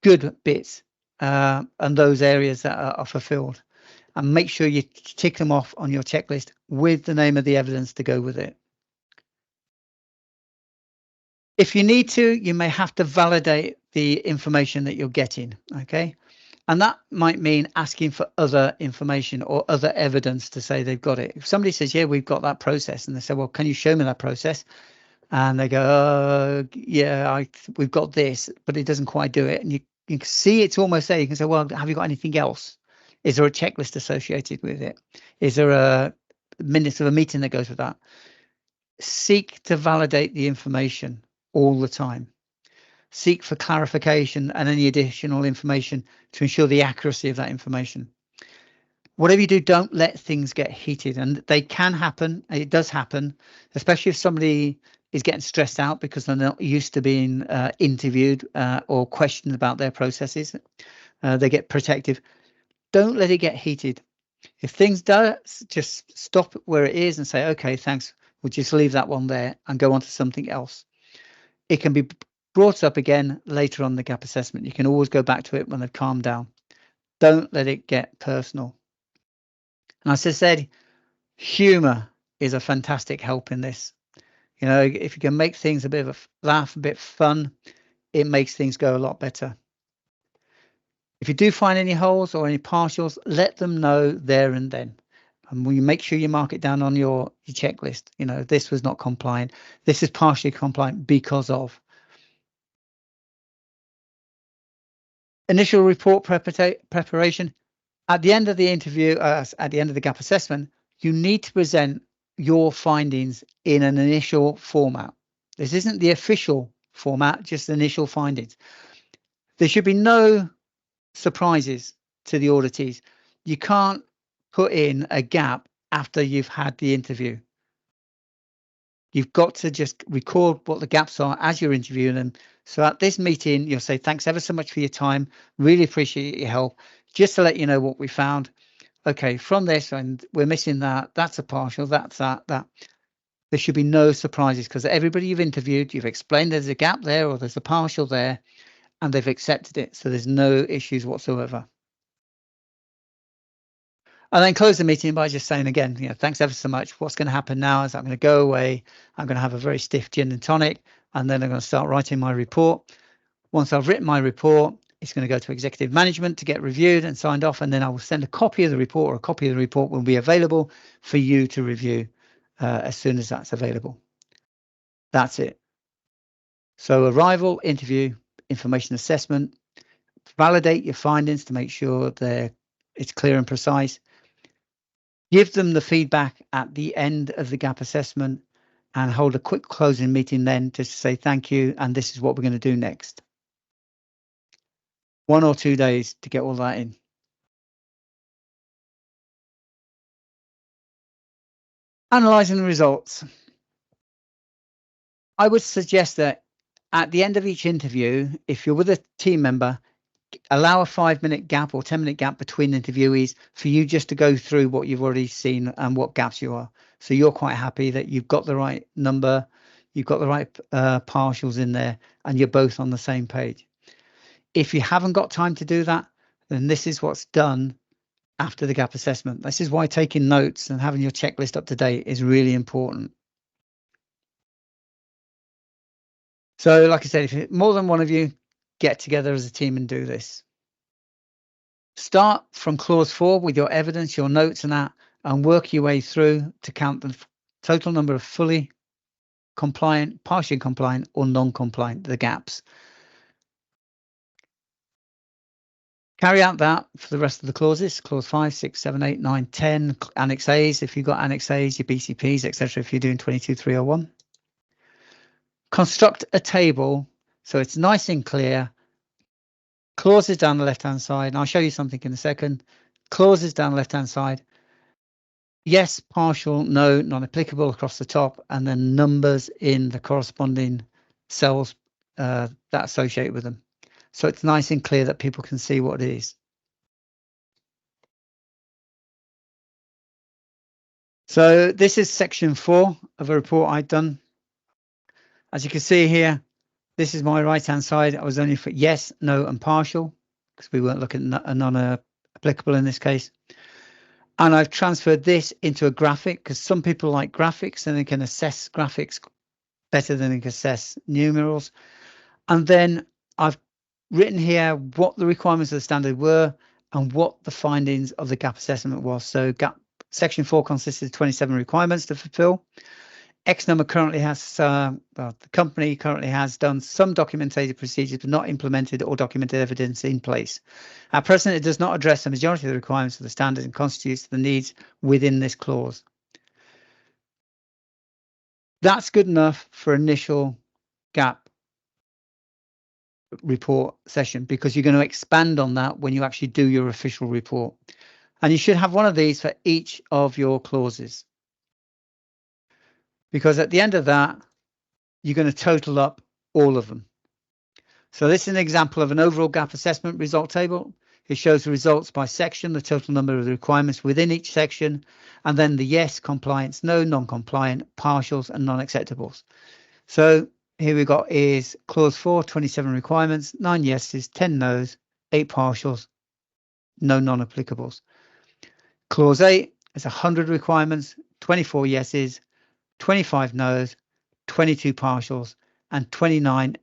good bits, and those areas that are fulfilled, and make sure you tick them off on your checklist with the name of the evidence to go with it. If you need to, you may have to validate the information that you're getting, okay? And that might mean asking for other information or other evidence to say they've got it. If somebody says, yeah, we've got that process, and they say, well, can you show me that process? And they go, yeah, we've got this, but it doesn't quite do it. And you can see it's almost there. You can say, well, have you got anything else? Is there a checklist associated with it? Is there a minutes of a meeting that goes with that? Seek to validate the information all the time. Seek for clarification and any additional information to ensure the accuracy of that information. Whatever you do, don't let things get heated, and they can happen. It does happen, especially if somebody is getting stressed out because they're not used to being interviewed or questioned about their processes. They get protective. Don't let it get heated. If things do, just stop where it is and say, okay, thanks. We'll just leave that one there and go on to something else. It can be brought up again later on the gap assessment. You can always go back to it when they've calmed down. Don't let it get personal. And as I said, humor is a fantastic help in this. You know, if you can make things a bit of a laugh, a bit fun, it makes things go a lot better. If you do find any holes or any partials, let them know there and then. And will you make sure you mark it down on your checklist? You know, this was not compliant. This is partially compliant because of. Initial report preparation. At the end of the interview, at the end of the gap assessment, you need to present your findings in an initial format. This isn't the official format, just initial findings. There should be no surprises to the auditees. You can't put in a gap after you've had the interview. You've got to just record what the gaps are as you're interviewing them. So at this meeting, you'll say, thanks ever so much for your time. Really appreciate your help. Just to let you know what we found. Okay, from this, and we're missing that. That's a partial, that's that. There should be no surprises because everybody you've interviewed, you've explained there's a gap there or there's a partial there, and they've accepted it. So there's no issues whatsoever. And then close the meeting by just saying again, thanks ever so much. What's going to happen now is I'm going to go away. I'm going to have a very stiff gin and tonic, and then I'm going to start writing my report. Once I've written my report, it's going to go to executive management to get reviewed and signed off, and then I will send a copy of the report, or a copy of the report will be available for you to review as soon as that's available. That's it. So arrival, interview, information assessment, validate your findings to make sure it's clear and precise. Give them the feedback at the end of the gap assessment and hold a quick closing meeting then just to say thank you, and this is what we're going to do next. 1 or 2 days to get all that in. Analysing the results. I would suggest that at the end of each interview, if you're with a team member, allow a 5-minute gap or 10-minute gap between interviewees for you just to go through what you've already seen and what gaps you are. So you're quite happy that you've got the right number, you've got the right partials in there, and you're both on the same page. If you haven't got time to do that, then this is what's done after the gap assessment. This is why taking notes and having your checklist up to date is really important. So like I said, if more than one of you get together as a team and do this. Start from clause 4 with your evidence, your notes and that, and work your way through to count the total number of fully compliant, partially compliant or non-compliant, the gaps. Carry out that for the rest of the clauses, clause 5, 6, 7, 8, 9, 10, Annex A's, if you've got Annex A's, your BCPs, etc. if you're doing 22.301. Construct a table so it's nice and clear. Clauses down the left-hand side, and I'll show you something in a second. Clauses down the left-hand side. Yes, partial, no, non-applicable across the top, and then numbers in the corresponding cells that associate with them. So it's nice and clear that people can see what it is. So this is section 4 of a report I've done. As you can see here, this is my right-hand side. I was only for yes, no, and partial, because we weren't looking at non-applicable in this case. And I've transferred this into a graphic because some people like graphics and they can assess graphics better than they can assess numerals. And then I've written here what the requirements of the standard were and what the findings of the gap assessment was. So section 4 consisted of 27 requirements to fulfill. X number currently has, the company currently has done some documented procedures, but not implemented or documented evidence in place. At present, it does not address the majority of the requirements of the standard and constitutes the needs within this clause. That's good enough for initial gap report session because you're going to expand on that when you actually do your official report. And you should have one of these for each of your clauses. Because at the end of that, you're going to total up all of them. So this is an example of an overall gap assessment result table. It shows the results by section, the total number of the requirements within each section, and then the yes, compliance, no, non-compliant, partials, and non-acceptables. So here we got is clause 4, 27 requirements, 9 yeses, 10 nos, 8 partials, no non-applicables. Clause 8 is 100 requirements, 24 yeses, 25 no's, 22 partials, and 29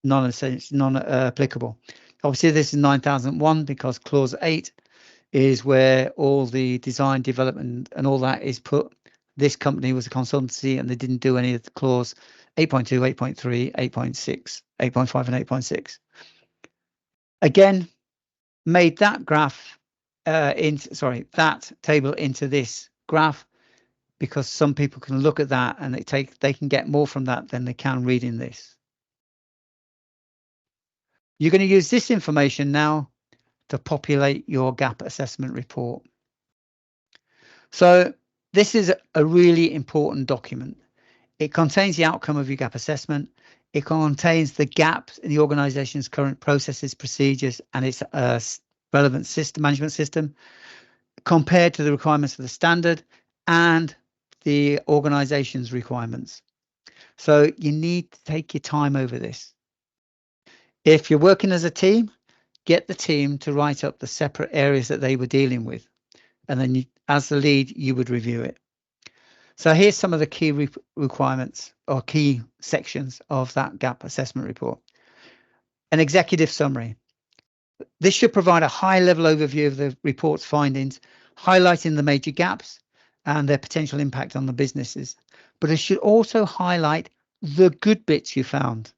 non-applicable. Obviously, this is 9001 because clause 8 is where all the design, development, and all that is put. This company was a consultancy and they didn't do any of the clause 8.2, 8.3, 8.6, 8.5, and 8.6. Again, made that graph that table into this graph because some people can look at that and they can get more from that than they can reading this. You're going to use this information now to populate your gap assessment report. So this is a really important document. It contains the outcome of your gap assessment. It contains the gaps in the organization's current processes, procedures, and its relevant management system compared to the requirements of the standard and the organization's requirements. So you need to take your time over this. If you're working as a team, get the team to write up the separate areas that they were dealing with. and then as the lead, you would review it. So here's some of the key requirements or key sections of that gap assessment report. An executive summary. This should provide a high-level overview of the report's findings, highlighting the major gaps and their potential impact on the businesses. But it should also highlight the good bits you found,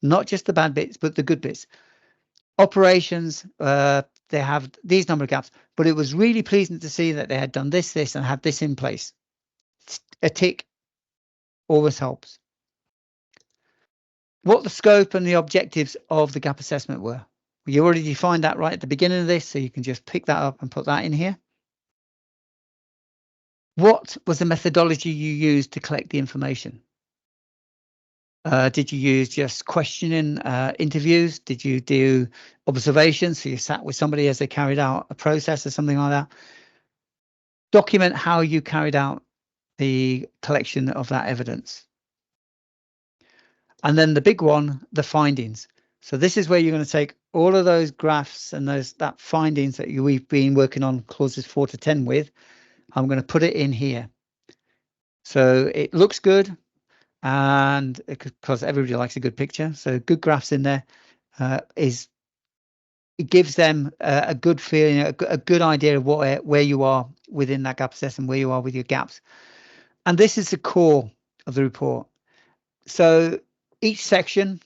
not just the bad bits, but the good bits. Operations, they have these number of gaps, but it was really pleasing to see that they had done this, and had this in place. A tick always helps. What the scope and the objectives of the gap assessment were. You already defined that right at the beginning of this, so you can just pick that up and put that in here. What was the methodology you used to collect the information? Did you use just questioning interviews? Did you do observations? So you sat with somebody as they carried out a process or something like that. Document how you carried out the collection of that evidence. And then the big one, the findings. So this is where you're going to take all of those graphs and that findings that we've been working on clauses 4 to 10 with. I'm going to put it in here. So it looks good, and because everybody likes a good picture, so good graphs in there it gives them a good feeling, a good idea of where you are within that gap assessment, where you are with your gaps. And this is the core of the report. So each section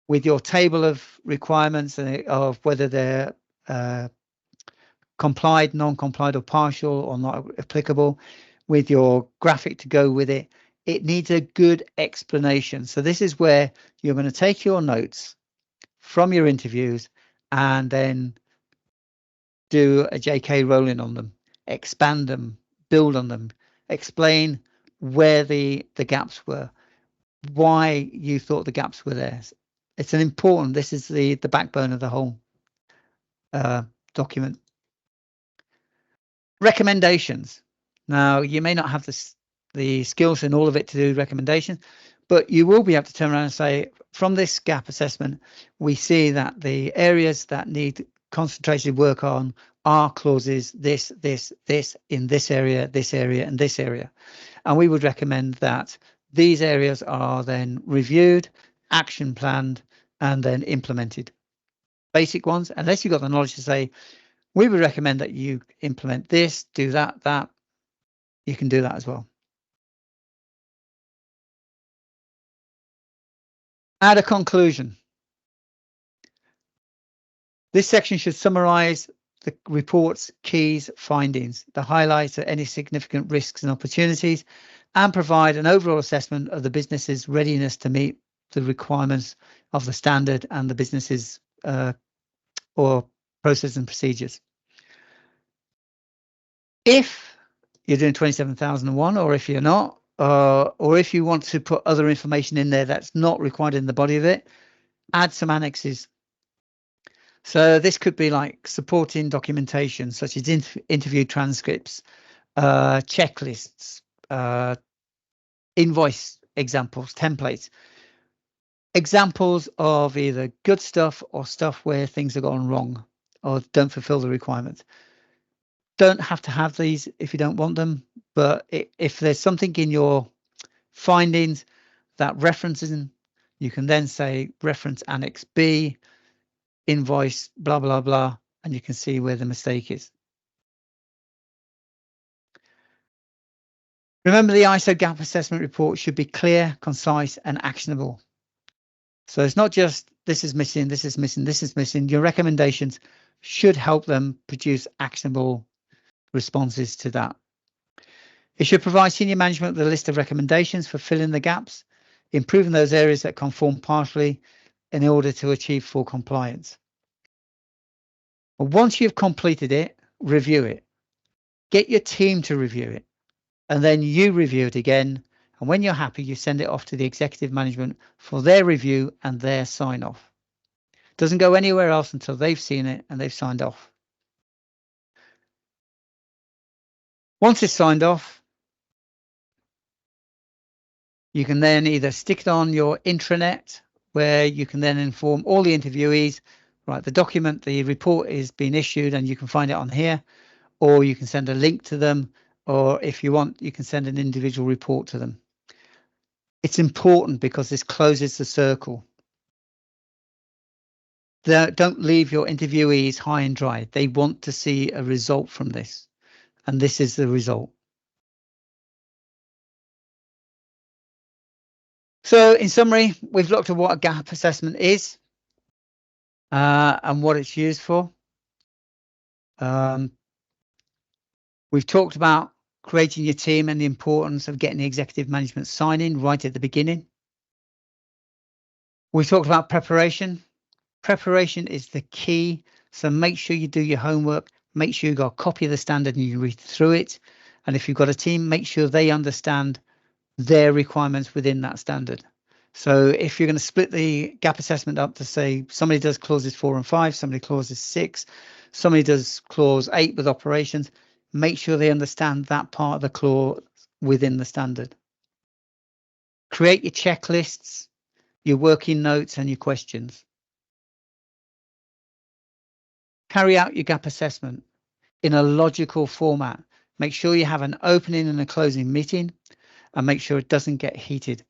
with your table of requirements and of whether they're complied, non-complied, or partial or not applicable, with your graphic to go with it, it needs a good explanation. So this is where you're going to take your notes from your interviews and then do a JK rolling on them, expand them, build on them, explain where the gaps were, why you thought the gaps were there. It's an important, this is the backbone of the whole document. Recommendations. Now, you may not have the skills in all of it to do recommendations, but you will be able to turn around and say, from this gap assessment, we see that the areas that need concentrated work on are clauses this, in this area, and this area. And we would recommend that these areas are then reviewed, action planned, and then implemented. Basic ones, unless you've got the knowledge to say, we would recommend that you implement this, do that, you can do that as well. Add a conclusion. This section should summarize the report's keys, findings, the highlights of any significant risks and opportunities, and provide an overall assessment of the business's readiness to meet the requirements of the standard and the business's or process and procedures. If you're doing 27001, or if you're not, or if you want to put other information in there that's not required in the body of it, add some annexes. So this could be like supporting documentation, such as interview transcripts, checklists, invoice examples, templates, examples of either good stuff or stuff where things have gone wrong or don't fulfill the requirements. Don't have to have these if you don't want them, but if there's something in your findings that references them, you can then say reference Annex B, invoice, blah, blah, blah, and you can see where the mistake is. Remember, the ISO gap assessment report should be clear, concise, and actionable. So it's not just this is missing, this is missing, this is missing. Your recommendations should help them produce actionable responses to that. It should provide senior management with a list of recommendations for filling the gaps, improving those areas that conform partially in order to achieve full compliance. Once you've completed it, review it. Get your team to review it, and then you review it again. And when you're happy, you send it off to the executive management for their review and their sign off. It doesn't go anywhere else until they've seen it and they've signed off. Once it's signed off, you can then either stick it on your intranet, where you can then inform all the interviewees, right, the report is being issued and you can find it on here, or you can send a link to them, or if you want, you can send an individual report to them. It's important because this closes the circle. Don't leave your interviewees high and dry. They want to see a result from this, and this is the result. So in summary, we've looked at what a gap assessment is and what it's used for. We've talked about creating your team and the importance of getting the executive management sign-in right at the beginning. We talked about preparation. Preparation is the key. So make sure you do your homework. Make sure you got a copy of the standard and you read through it. And if you've got a team, make sure they understand their requirements within that standard. So if you're going to split the gap assessment up to say somebody does clauses 4 and 5, somebody clauses 6, somebody does clause 8 with operations, make sure they understand that part of the clause within the standard. Create your checklists, your working notes and your questions. Carry out your gap assessment in a logical format. Make sure you have an opening and a closing meeting and make sure it doesn't get heated.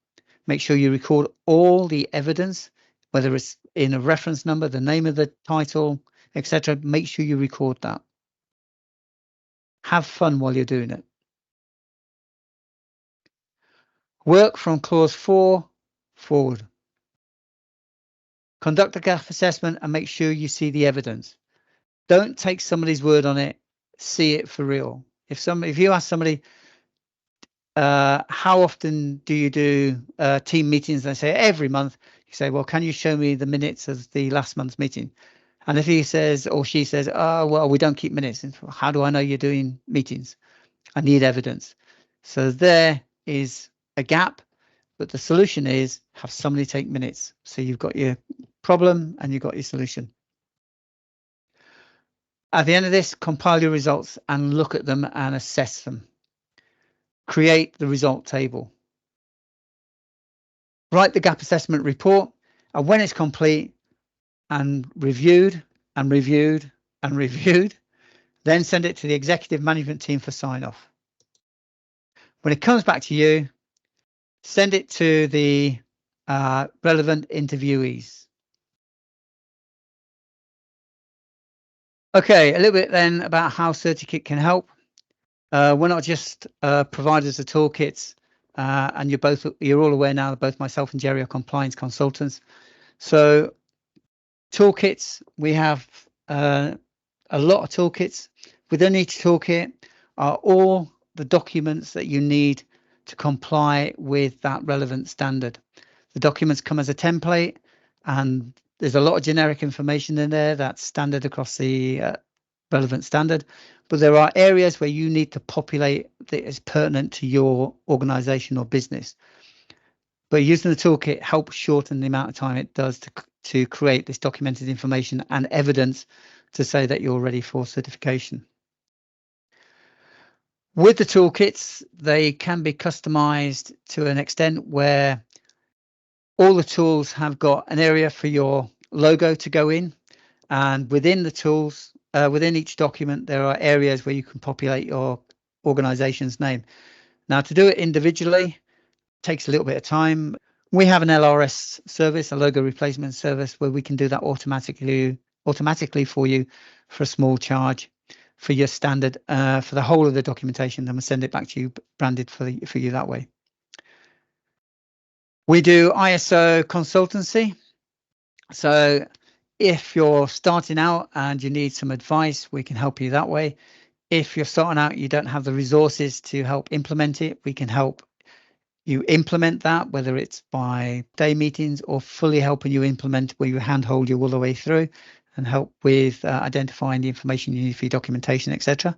Make sure you record all the evidence, whether it's in a reference number, the name of the title, etc. Make sure you record that. Have fun while you're doing it. Work from clause 4 forward. Conduct a gap assessment and make sure you see the evidence. Don't take somebody's word on it, see it for real. If you ask somebody, how often do you do team meetings? They say every month. You say, well, can you show me the minutes of the last month's meeting? And if he says or she says, oh, well, we don't keep minutes. How do I know you're doing meetings? I need evidence. So there is a gap, but the solution is have somebody take minutes. So you've got your problem and you've got your solution. At the end of this, compile your results and look at them and assess them. Create the result table. Write the gap assessment report, and when it's complete and reviewed and reviewed and reviewed, then send it to the executive management team for sign-off. When it comes back to you, send it to the relevant interviewees. Okay, a little bit then about how CertiKit can help. We're not just providers of toolkits, and you're all aware now that both myself and Jerry are compliance consultants. So toolkits, we have a lot of toolkits. Within each toolkit are all the documents that you need to comply with that relevant standard. The documents come as a template, and there's a lot of generic information in there that's standard across the relevant standard, but there are areas where you need to populate that is pertinent to your organization or business. But using the toolkit helps shorten the amount of time it does to create this documented information and evidence to say that you're ready for certification. With the toolkits, they can be customized to an extent where all the tools have got an area for your logo to go in, and within the tools, within each document, there are areas where you can populate your organization's name. Now, to do it individually takes a little bit of time. We have an LRS service, a logo replacement service, where we can do that automatically for you for a small charge for your standard, for the whole of the documentation. Then we'll send it back to you branded for you that way. We do ISO consultancy. So if you're starting out and you need some advice, we can help you that way. If you're starting out, you don't have the resources to help implement it, we can help you implement that, whether it's by day meetings or fully helping you implement where you handhold you all the way through and help with identifying the information you need for your documentation, etc.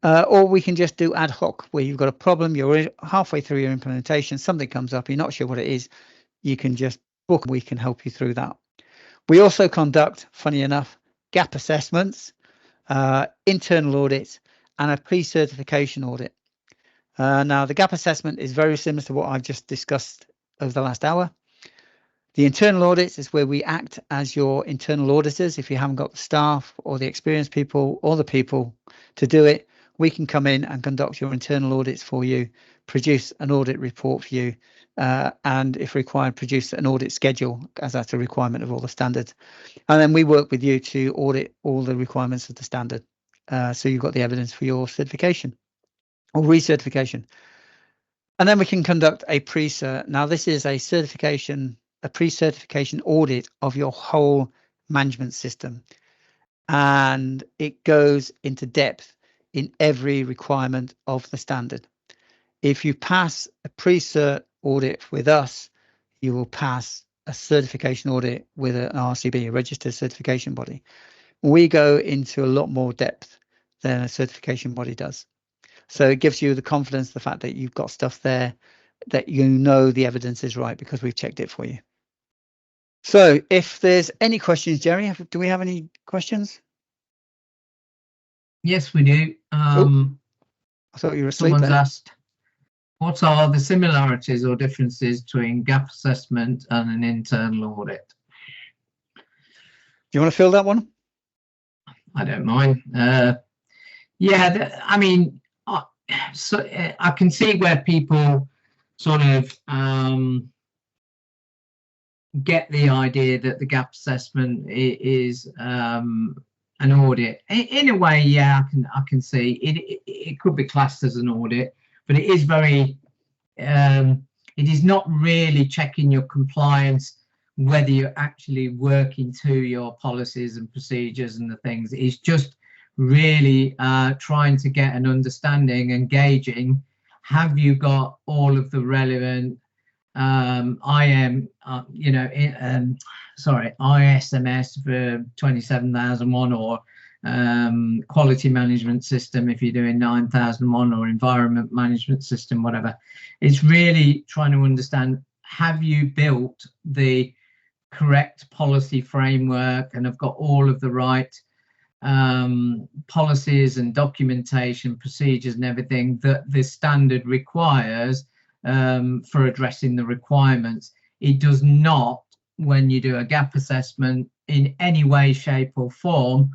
Or we can just do ad hoc, where you've got a problem, you're halfway through your implementation, something comes up, you're not sure what it is, you can just book, we can help you through that. We also conduct, funny enough, gap assessments, internal audits, and a pre-certification audit. Now, the gap assessment is very similar to what I've just discussed over the last hour. The internal audits is where we act as your internal auditors. If you haven't got the staff or the experienced people or the people to do it, we can come in and conduct your internal audits for you, produce an audit report for you, and if required, produce an audit schedule, as that's a requirement of all the standards. And then we work with you to audit all the requirements of the standard. So you've got the evidence for your certification or recertification. And then we can conduct a pre-cert. Now, this is a pre-certification audit of your whole management system. And it goes into depth in every requirement of the standard. If you pass a pre-cert audit with us, you will pass a certification audit with an RCB, a registered certification body. We go into a lot more depth than a certification body does. So it gives you the confidence, the fact that you've got stuff there, that you know the evidence is right because we've checked it for you. So if there's any questions, Jerry, do we have any questions? Yes, we do. I thought you were asleep. Someone's asked, what are the similarities or differences between gap assessment and an internal audit? Do you want to fill that one? I don't mind. Yeah, I mean, so I can see where people sort of get the idea that the gap assessment is an audit. In a way, yeah, I can see it could be classed as an audit, but it is very it is not really checking your compliance, whether you're actually working to your policies and procedures and the things. It's just really trying to get an understanding and gauging, have you got all of the relevant ISMS for 27001 or quality management system if you're doing 9001 or environment management system, whatever. It's really trying to understand, have you built the correct policy framework and have got all of the right policies and documentation procedures and everything that the standard requires for addressing the requirements. It does not, when you do a gap assessment, in any way, shape or form,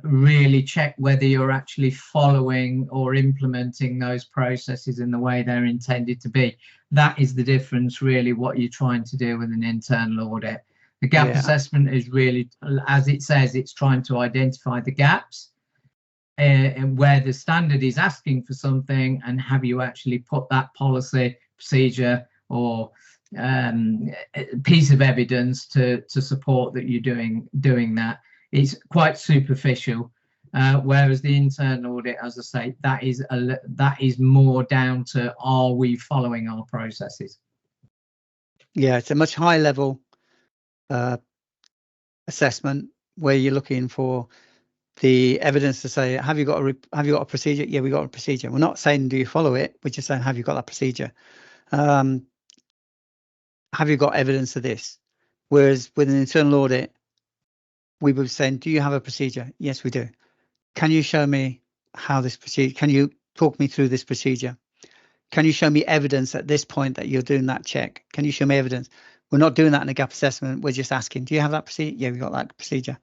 really check whether you're actually following or implementing those processes in the way they're intended to be. That is the difference, really, what you're trying to do with an internal audit. The gap assessment is really, as it says, it's trying to identify the gaps where the standard is asking for something, and have you actually put that policy, procedure, or piece of evidence to support that you're doing that. It's quite superficial, whereas the internal audit, as I say, that is more down to, are we following our processes? Yeah, it's a much higher level assessment where you're looking for the evidence to say, have you got a procedure? Yeah, we got a procedure. We're not saying do you follow it, we're just saying, have you got that procedure? Have you got evidence of this? Whereas with an internal audit, we were saying, do you have a procedure? Yes, we do. Can you show me how this procedure, can you talk me through this procedure? Can you show me evidence at this point that you're doing that check? Can you show me evidence? We're not doing that in a gap assessment. We're just asking, do you have that procedure? Yeah, we got that procedure.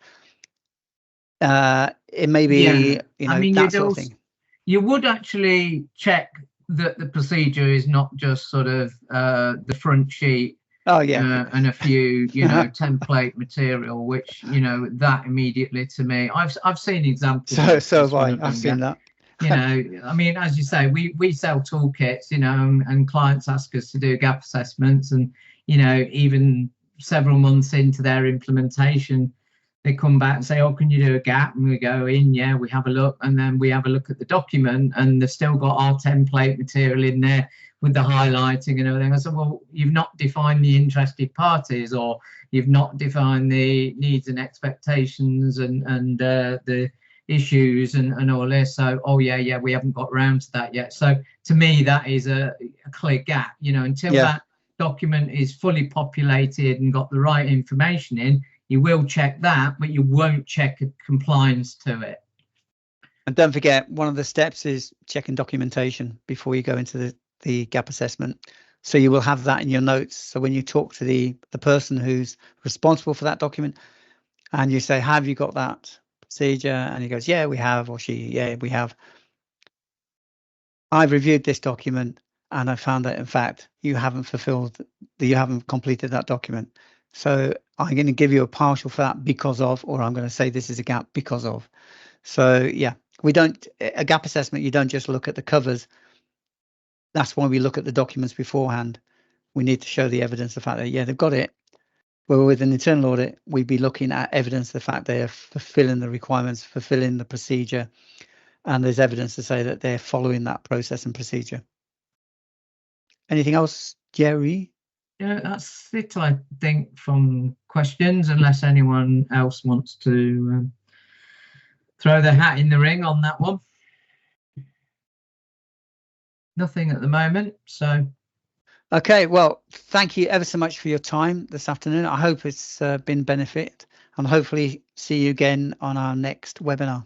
It may be, that sort of thing. You would actually check that the procedure is not just sort of the front sheet. Oh yeah, and a few, template material, which that immediately to me, I've seen examples. So have I. I've seen that. I mean, as you say, we sell toolkits, and clients ask us to do gap assessments, and even several months into their implementation, they come back and say, oh, can you do a gap? And we go in, yeah, we have a look, and then we have a look at the document, and they've still got our template material in there with the highlighting and everything. I said, well, you've not defined the interested parties, or you've not defined the needs and expectations and the issues and all this. So, oh yeah, we haven't got around to that yet. So to me, that is a clear gap. Until that document is fully populated and got the right information in, you will check that, but you won't check compliance to it. And don't forget, one of the steps is checking documentation before you go into the gap assessment. So you will have that in your notes. So when you talk to the person who's responsible for that document, and you say, have you got that procedure? And he goes, yeah, we have, or she, yeah, we have. I've reviewed this document and I found that in fact you haven't completed that document. So I'm going to give you a partial for that because of, or I'm going to say this is a gap because of. So yeah, a gap assessment, you don't just look at the covers. That's why we look at the documents beforehand. We need to show the evidence, the fact that, yeah, they've got it. Well, with an internal audit, we'd be looking at evidence, the fact they're fulfilling the requirements, fulfilling the procedure, and there's evidence to say that they're following that process and procedure. Anything else, Jerry? Yeah, that's it, I think, from questions, unless anyone else wants to throw their hat in the ring on that one. Nothing at the moment, so. Okay, well, thank you ever so much for your time this afternoon. I hope it's been benefit, and hopefully see you again on our next webinar.